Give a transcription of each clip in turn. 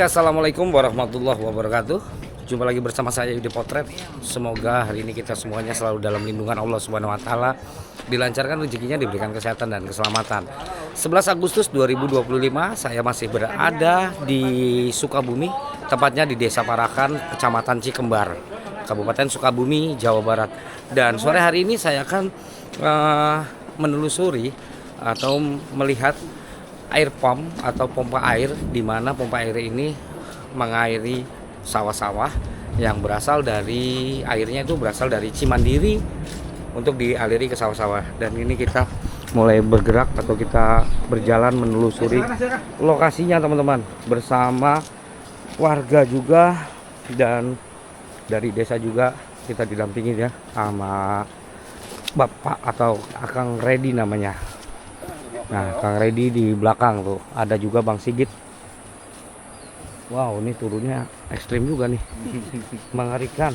Oke, assalamualaikum warahmatullahi wabarakatuh. Jumpa lagi bersama saya Yudi Potret. Semoga hari ini kita semuanya selalu dalam lindungan Allah Subhanahu Wa Taala, dilancarkan rezekinya, diberikan kesehatan dan keselamatan. 11 Agustus 2025 saya masih berada di Sukabumi, tepatnya di Desa Parakan, Kecamatan Cikembar, Kabupaten Sukabumi, Jawa Barat. Dan sore hari ini saya akan menelusuri atau melihat air pump atau pompa air, di mana pompa air ini mengairi sawah-sawah yang berasal dari airnya itu berasal dari Cimandiri untuk dialiri ke sawah-sawah. Dan ini kita mulai bergerak atau kita berjalan menelusuri lokasinya teman-teman, bersama warga juga, dan dari desa juga kita didampingi ya sama Bapak atau Akang Redi namanya. Nah, Kang Redi di belakang tuh, ada juga Bang Sigit. Wow, ini turunnya ekstrim juga nih, mengerikan.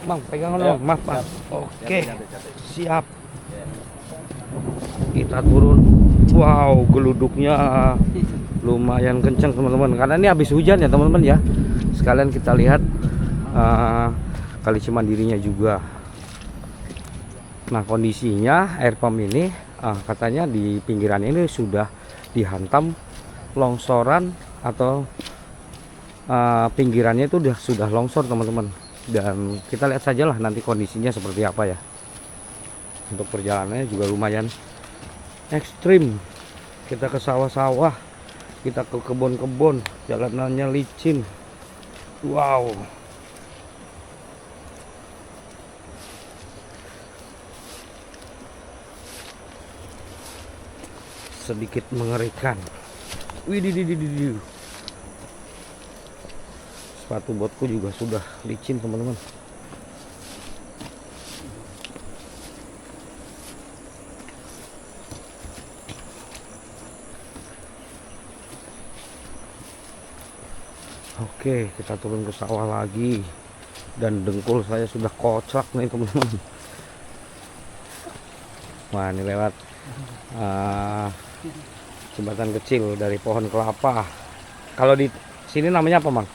Bang, pegangan dong, maaf Bang. Oke, siap. Kita turun. Wow, geluduknya lumayan kencang teman-teman, karena ini habis hujan ya teman-teman ya. Sekalian kita lihat Kali Cimandirinya juga. Nah, kondisinya air pump ini katanya di pinggiran ini sudah dihantam longsoran atau pinggirannya itu sudah longsor teman-teman. Dan kita lihat sajalah nanti kondisinya seperti apa ya. Untuk perjalanannya juga lumayan ekstrim. Kita ke sawah-sawah, kita ke kebun-kebun, jalanannya licin. Wow. Sedikit mengerikan. Widih. Sepatu botku juga sudah licin teman-teman. Oke, kita turun ke sawah lagi, dan dengkul saya sudah kocak nih teman-teman. Wah, ini lewat jembatan kecil dari pohon kelapa. Kalau di sini namanya apa, Mang?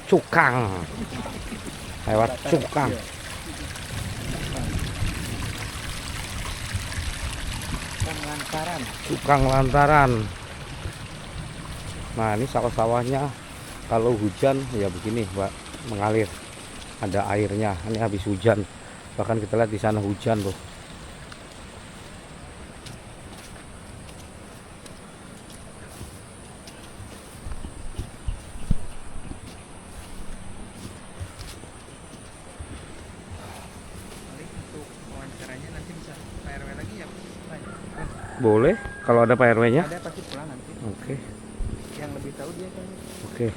Cukang. Lewat Cukang. Cukang lantaran. Nah, ini sawah-sawahnya kalau hujan ya begini, Pak, mengalir. Ada airnya. Ini habis hujan. Bahkan kita lihat di sana hujan tuh. Boleh, kalau ada Pak RW-nya. Ada pasti pulang nanti. Oke. Yang lebih tahu dia kan. Oke.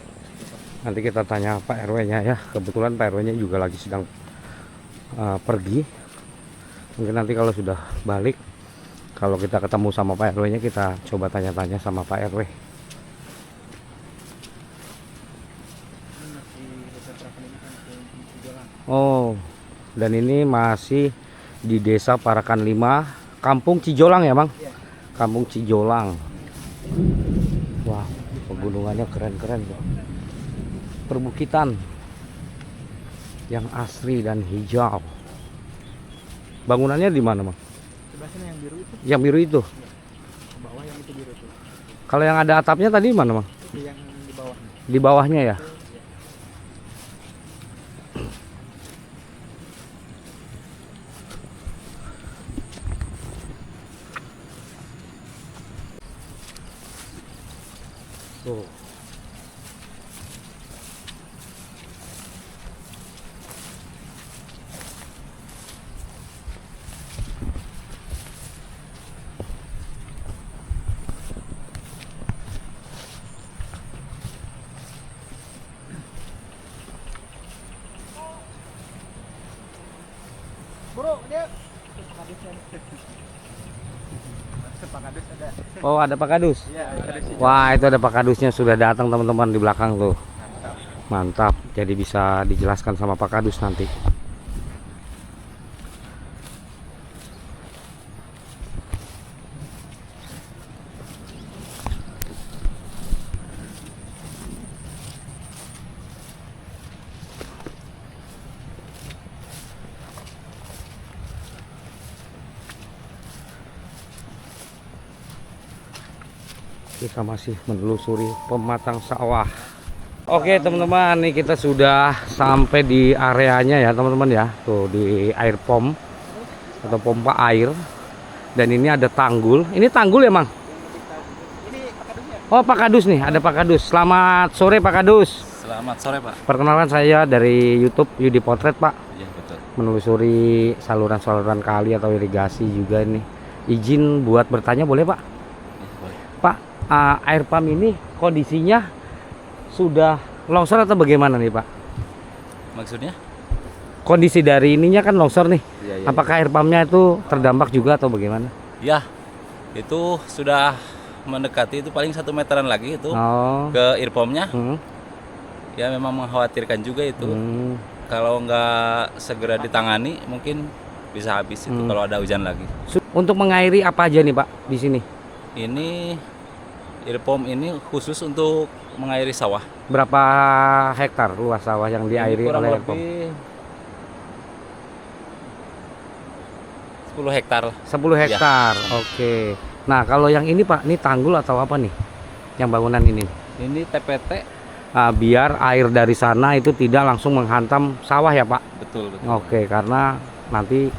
Nanti kita tanya Pak RW-nya ya. Kebetulan Pak RW-nya juga lagi sedang pergi. Mungkin nanti kalau sudah balik, kalau kita ketemu sama Pak RW-nya, kita coba tanya-tanya sama Pak RW. Oh, dan ini masih di Desa Parakan 5, Kampung Cijolang ya, Bang? Kampung Cijolang. Wah, pegunungannya keren-keren tuh. Perbukitan yang asri dan hijau. Bangunannya di mana, Bang? Sebelah sana yang biru itu. Yang biru itu. Ke bawah yang itu biru tuh. Kalau yang ada atapnya tadi mana, Bang? Itu yang di bawah. Di bawahnya ya. Tuh. Bro, dia Pak Kadus ada. Oh, ada Pak Kadus. Iya, ada. Wah, itu ada Pak Kadusnya sudah datang teman-teman di belakang tuh. Mantap. Jadi bisa dijelaskan sama Pak Kadus nanti. Kita masih menelusuri pematang sawah. Oke teman-teman, nih kita sudah sampai di areanya ya teman-teman ya. Tuh di air pom atau pompa air. Dan ini ada tanggul. Ini tanggul ya Mang? Ini Pak Kadusnya. Oh Pak Kadus nih, ada Pak Kadus. Selamat sore Pak Kadus. Selamat sore Pak. Perkenalkan saya dari YouTube Yudi Potret Pak. Iya betul. Menelusuri saluran-saluran kali atau irigasi juga ini. Izin buat bertanya boleh Pak? Iya, boleh. Pak, air pump ini kondisinya sudah longsor atau bagaimana nih Pak? Maksudnya? Kondisi dari ininya kan longsor nih. Iya, iya, Apakah air pumpnya itu terdampak juga atau bagaimana? Ya, itu sudah mendekati itu paling 1 meteran lagi itu Oh. ke earpomnya. Hmm. Ya memang mengkhawatirkan juga itu. Hmm. Kalau nggak segera ditangani mungkin bisa habis itu kalau ada hujan lagi. Untuk mengairi apa aja nih Pak di sini? Ini earpom ini khusus untuk mengairi sawah. Berapa hektar luas sawah yang diairi Ini kurang oleh air pump? lebih 10 hektar. 10 hektar. Oke. Nah, kalau yang ini Pak, ini tanggul atau apa nih? Yang bangunan ini. Ini TPT. Biar air dari sana itu tidak langsung menghantam sawah ya Pak. Betul, betul. Oke, karena nanti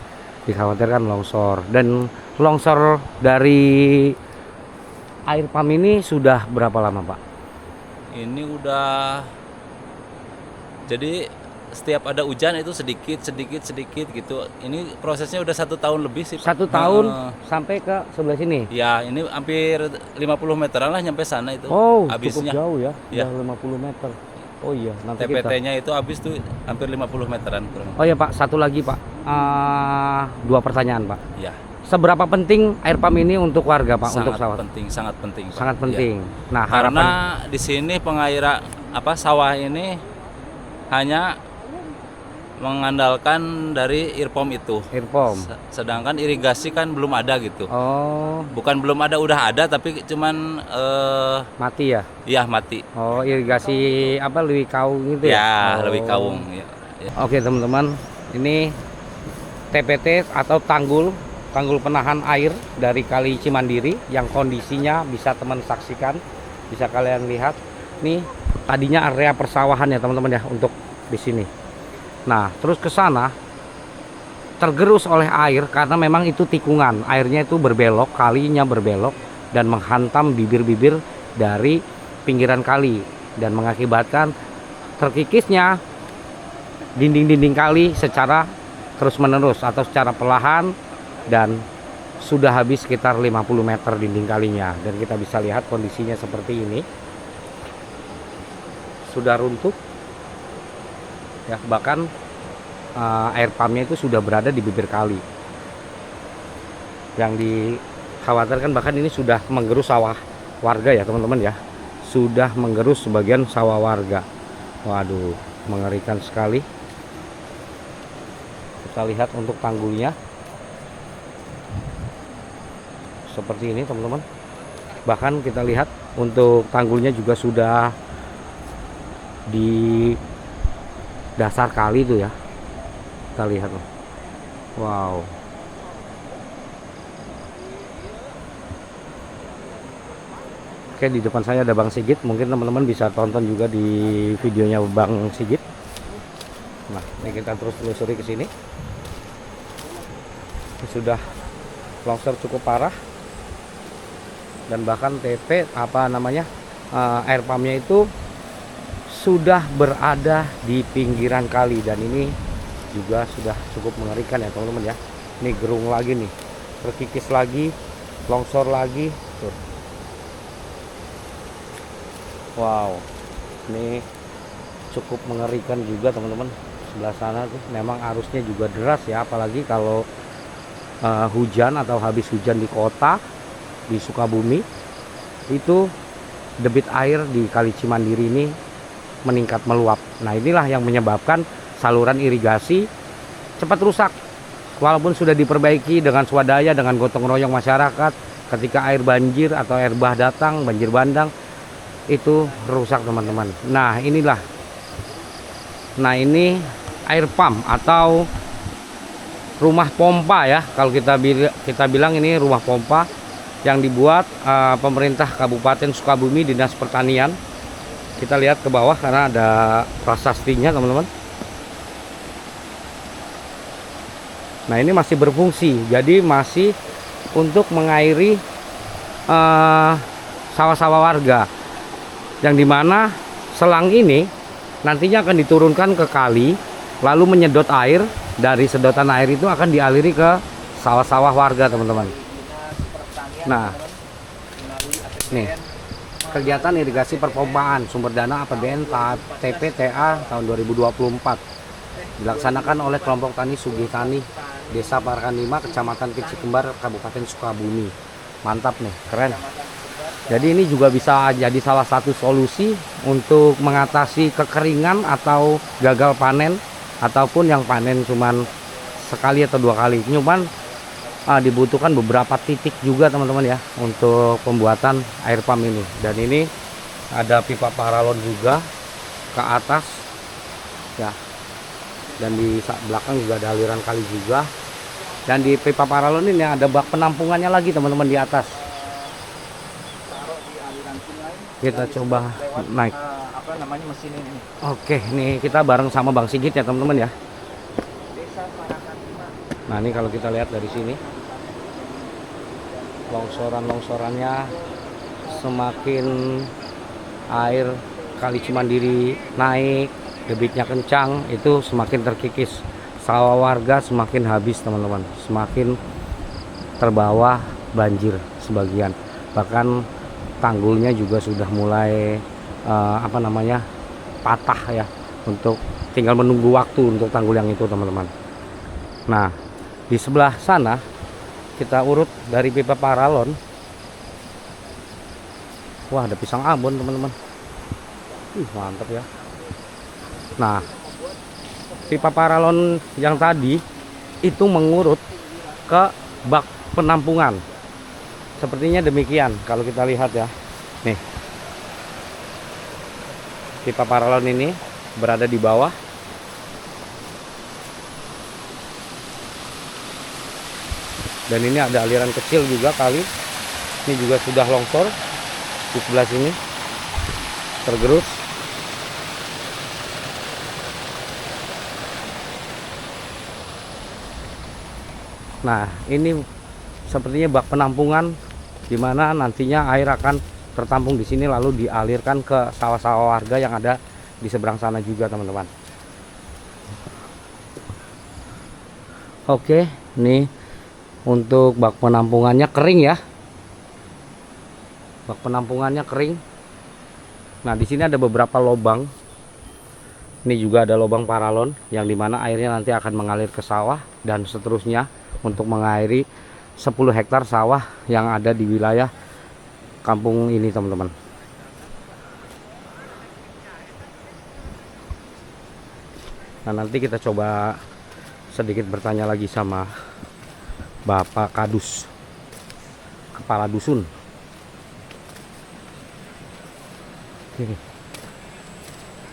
dikhawatirkan longsor. Dan longsor dari air pump ini sudah berapa lama Pak? Ini udah, jadi setiap ada hujan itu sedikit gitu. Ini prosesnya udah 1 tahun lebih sih Pak. 1 tahun Heeh. sampai ke sebelah sini. Ya ini hampir 50 meteran lah nyampe sana itu. Oh, cukup habisnya. jauh ya. Ya. Udah 50 meter. Oh iya, nanti kita. TPT-nya itu habis tuh hampir 50 meteran kurang. Oh ya Pak, satu lagi Pak. 2 pertanyaan Pak. Ya, Seberapa penting air pump ini untuk warga Pak, untuk sawah? sangat penting Pak. Sangat Ya. penting. Nah, Karena harapan di sini pengairan sawah ini hanya mengandalkan dari earpom itu. air pump. Sedangkan irigasi kan belum ada gitu. Oh, Bukan belum ada, udah ada tapi cuman mati ya. ya mati. Oh, irigasi apa lebih kaung gitu ya? Ya, Oh. lebih kaung ya. Ya. Oke, teman-teman. Ini TPT atau tanggul penahan air dari Kali Cimandiri yang kondisinya bisa teman saksikan, bisa kalian lihat. Nih, tadinya area persawahan ya, teman-teman ya, untuk di sini. Nah, terus ke sana tergerus oleh air karena memang itu tikungan. Airnya itu berbelok, kalinya berbelok dan menghantam bibir-bibir dari pinggiran kali dan mengakibatkan terkikisnya dinding-dinding kali secara terus-menerus atau secara perlahan, dan sudah habis sekitar 50 meter dinding kalinya, dan kita bisa lihat kondisinya seperti ini. Sudah runtuh ya, bahkan air pumpnya itu sudah berada di bibir kali. Yang dikhawatirkan bahkan ini sudah menggerus sawah warga ya teman-teman ya, sudah menggerus sebagian sawah warga. Waduh, mengerikan sekali. Kita lihat untuk tanggulnya seperti ini teman-teman. Bahkan kita lihat untuk tanggulnya juga sudah di dasar kali itu ya, kita lihat. Wow, oke, di depan saya ada Bang Sigit, mungkin teman-teman bisa tonton juga di videonya Bang Sigit. Nah, ini kita terus telusuri ke sini. Ini sudah longsor cukup parah, dan bahkan TP air pumpnya itu sudah berada di pinggiran kali, dan ini juga sudah cukup mengerikan ya teman-teman ya. Ini gerung lagi nih, terkikis lagi, longsor lagi tuh. Wow, ini cukup mengerikan juga teman-teman. Sebelah sana tuh memang arusnya juga deras ya, apalagi kalau hujan atau habis hujan di kota, di Sukabumi, itu debit air di Kali Cimandiri ini meningkat meluap. Nah, inilah yang menyebabkan saluran irigasi cepat rusak. Walaupun sudah diperbaiki dengan swadaya, dengan gotong royong masyarakat, ketika air banjir atau air bah datang, banjir bandang, itu rusak teman-teman. Nah, inilah. Nah, ini air pump atau rumah pompa ya. Kalau kita bilang ini rumah pompa yang dibuat pemerintah Kabupaten Sukabumi, Dinas Pertanian. Kita lihat ke bawah karena ada prasastinya, teman-teman. Nah, ini masih berfungsi, jadi masih untuk mengairi sawah-sawah warga, yang dimana selang ini nantinya akan diturunkan ke kali, lalu menyedot air. Dari sedotan air itu akan dialiri ke sawah-sawah warga, teman-teman. Nah, nih kegiatan irigasi perpompaan sumber dana APBN TPTA tahun 2024 dilaksanakan oleh kelompok tani Sugih-Tani Desa Parakan 5, Kecamatan Kecikembar, Kabupaten Sukabumi. Mantap nih, keren. Jadi ini juga bisa jadi salah satu solusi untuk mengatasi kekeringan atau gagal panen, ataupun yang panen cuman sekali atau 2 kali. Cuman dibutuhkan beberapa titik juga, teman-teman ya, untuk pembuatan air pump ini. Dan ini ada pipa paralon juga ke atas ya, dan di belakang juga ada aliran kali juga. Dan di pipa paralon ini ada bak penampungannya lagi, teman-teman, di atas. Kita coba naik. Apa namanya mesin ini? Oke, nih kita bareng sama Bang Sigit ya, teman-teman ya. Desa Parakan 5. Nah, ini kalau kita lihat dari sini, longsoran-longsorannya semakin air Kali Cimandiri naik, debitnya kencang, itu semakin terkikis. Sawah warga semakin habis, teman-teman, semakin terbawa banjir sebagian. Bahkan tanggulnya juga sudah mulai patah ya, untuk tinggal menunggu waktu untuk tanggul yang itu, teman-teman. Nah, di sebelah sana kita urut dari pipa paralon. Wah, ada pisang Ambon, teman-teman. Mantap ya. Nah, pipa paralon yang tadi itu mengurut ke bak penampungan. Sepertinya demikian kalau kita lihat ya. Nih, pipa paralon ini berada di bawah. Dan ini ada aliran kecil juga kali. Ini juga sudah longsor di sebelah sini, tergerus. Nah, ini sepertinya bak penampungan, di mana nantinya air akan tertampung di sini lalu dialirkan ke sawah-sawah warga yang ada di seberang sana juga, teman-teman. Oke, nih untuk bak penampungannya kering ya. Bak penampungannya kering. Nah, di sini ada beberapa lubang. Ini juga ada lubang paralon yang dimana airnya nanti akan mengalir ke sawah dan seterusnya untuk mengairi 10 hektar sawah yang ada di wilayah kampung ini, teman-teman. Nah, nanti kita coba sedikit bertanya lagi sama Bapak Kadus, kepala dusun.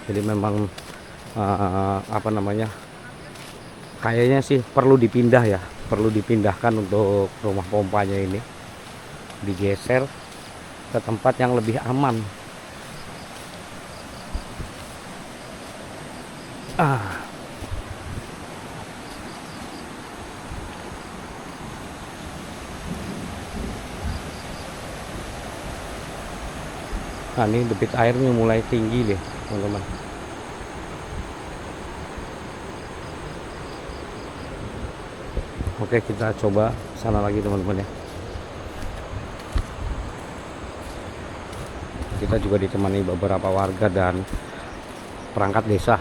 Jadi memang kayaknya sih perlu dipindah ya, perlu dipindahkan untuk rumah pompanya ini, digeser ke tempat yang lebih aman. Nah, ini debit airnya mulai tinggi deh, teman-teman. Oke, kita coba sana lagi, teman-teman ya. Kita juga ditemani beberapa warga dan perangkat desa.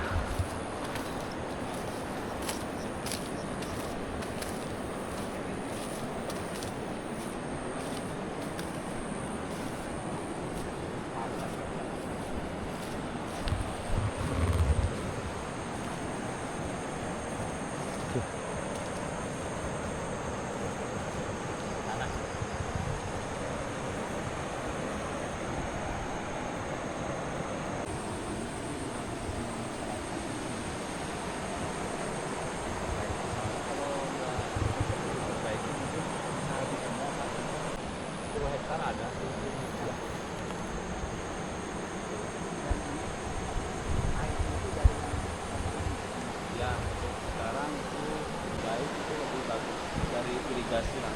irigasi lah.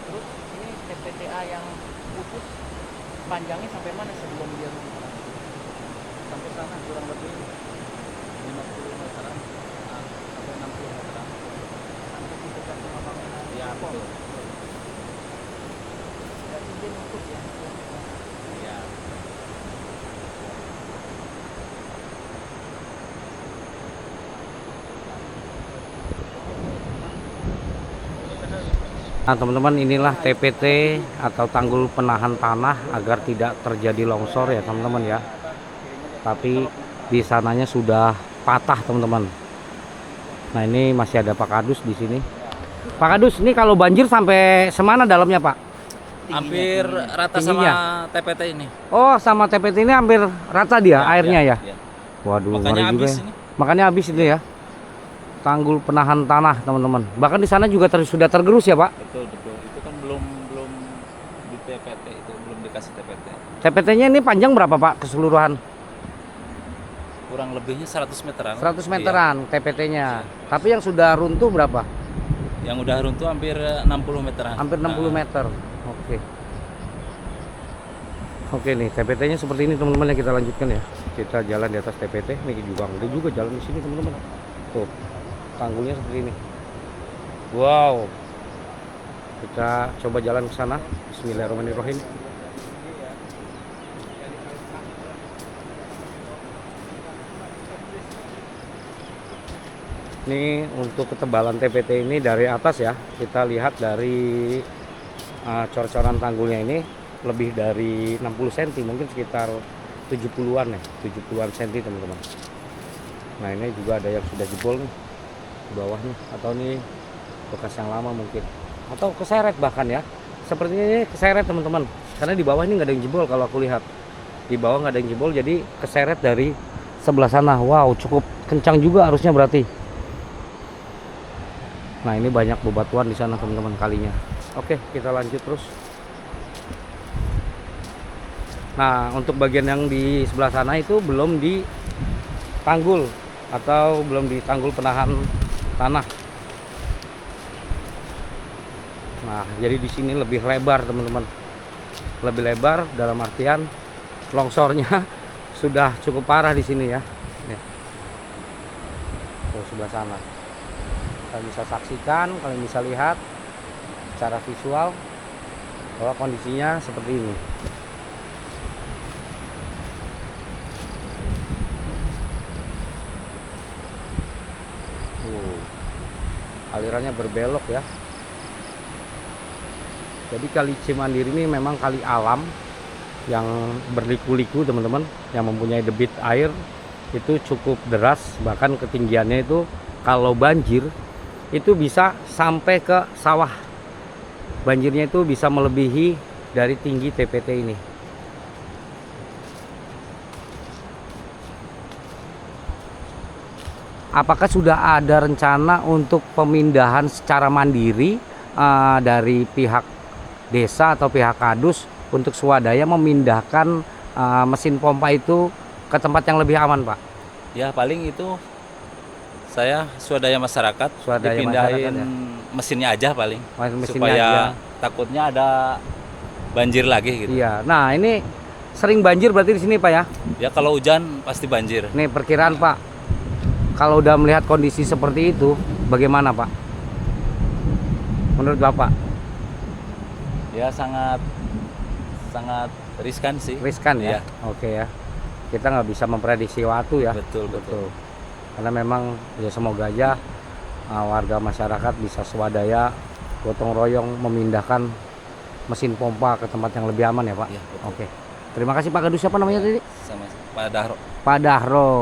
Terus ini TPTA yang putus panjangnya sampai mana sebelum dia runtuh? Sampai sana kurang lebih 50 meteran sampai 60 meteran. Sampai di dekat rumah bangunan Ya, pom. betul. Berarti dia nutup ya. Iya. Nah teman-teman, inilah TPT atau tanggul penahan tanah agar tidak terjadi longsor ya teman-teman ya. Tapi di sananya sudah patah teman-teman. Nah ini masih ada Pak Kadus di sini. Pak Kadus, ini kalau banjir sampai semana dalamnya Pak? Hampir rata Tingginya? sama TPT ini. Oh, sama TPT ini hampir rata dia airnya ya? Ya. Waduh, Makanya ngeri juga habis ya. ini. Makanya habis itu ya. Tanggul penahan tanah teman-teman. Bahkan di sana juga sudah tergerus ya Pak? Betul betul. Itu kan belum di TPT, itu belum dikasih TPT. TPT-nya ini panjang berapa Pak keseluruhan? Kurang lebihnya 100 meteran. 100 meteran TPT-nya. Tapi yang sudah runtuh berapa? Yang udah runtuh hampir 60 meteran. Hampir 60 meter. Oke. Oke nih, TPT-nya seperti ini teman-teman, yang kita lanjutkan ya. Kita jalan di atas TPT. Ini juga ada juga jalan di sini teman-teman. Tuh. Tanggulnya seperti ini. Wow. Kita coba jalan ke sana. Bismillahirrahmanirrahim. Ini untuk ketebalan TPT ini dari atas ya. Kita lihat dari cor-coran tanggulnya ini lebih dari 60 cm, mungkin sekitar 70-an ya, 70-an cm teman-teman. Nah ini juga ada yang sudah jebol nih di bawahnya, atau ini bekas yang lama mungkin, atau keseret bahkan ya. Sepertinya ini keseret teman-teman, karena di bawah ini nggak ada yang jebol. Kalau aku lihat di bawah nggak ada yang jebol, jadi keseret dari sebelah sana. Wow, cukup kencang juga arusnya berarti. Nah ini banyak bebatuan di sana teman-teman kalinya. Oke, kita lanjut terus. Nah untuk bagian yang di sebelah sana itu belum ditanggul atau belum ditanggul penahan tanah. Nah jadi di sini lebih lebar teman-teman, lebih lebar dalam artian longsornya sudah cukup parah di sini ya. Nih. Tuh sebelah sana. Kalian bisa saksikan, kalian bisa lihat secara visual bahwa kondisinya seperti ini. Alirannya berbelok ya. Jadi kali Cimandiri ini memang kali alam yang berliku-liku teman-teman, yang mempunyai debit air itu cukup deras. Bahkan ketinggiannya itu kalau banjir itu bisa sampai ke sawah. Banjirnya itu bisa melebihi dari tinggi TPT ini. Apakah sudah ada rencana untuk pemindahan secara mandiri dari pihak desa atau pihak Kadus untuk swadaya memindahkan mesin pompa itu ke tempat yang lebih aman, Pak? Ya paling itu saya swadaya masyarakat, Swadaya dipindahin masyarakat, ya? mesinnya aja paling, Mesinnya supaya aja. takutnya ada banjir lagi gitu. Iya. Nah ini sering banjir berarti di sini, Pak ya? Ya kalau hujan pasti banjir. Nih perkiraan Pak. Kalau udah melihat kondisi seperti itu, bagaimana Pak? Menurut Bapak? Ya sangat riskan sih. Riskan ya? Iya. Oke ya. Kita nggak bisa memprediksi waktu ya. Betul. Karena memang ya semoga aja warga masyarakat bisa swadaya, gotong royong memindahkan mesin pompa ke tempat yang lebih aman ya Pak. Iya, betul. Oke. Terima kasih Pak Kadus, siapa namanya tadi? Sama Pak Dahro. Pak Dahro.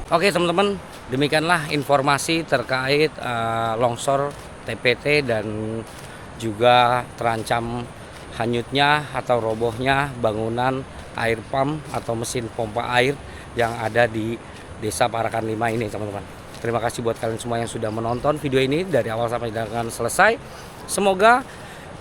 Oke teman-teman, demikianlah informasi terkait longsor TPT dan juga terancam hanyutnya atau robohnya bangunan air pump atau mesin pompa air yang ada di Desa Parakan 5 ini teman-teman. Terima kasih buat kalian semua yang sudah menonton video ini dari awal sampai dengan selesai. Semoga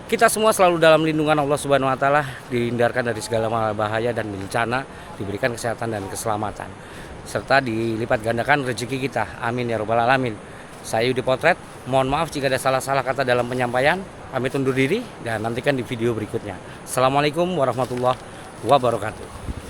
kita semua selalu dalam lindungan Allah Subhanahu wa taala, dihindarkan dari segala bahaya dan bencana, diberikan kesehatan dan keselamatan, serta dilipat gandakan rezeki kita. Amin ya robbal alamin. Saya Yudi Potret, mohon maaf jika ada salah-salah kata dalam penyampaian. Pamit undur diri dan nantikan di video berikutnya. Assalamualaikum warahmatullahi wabarakatuh.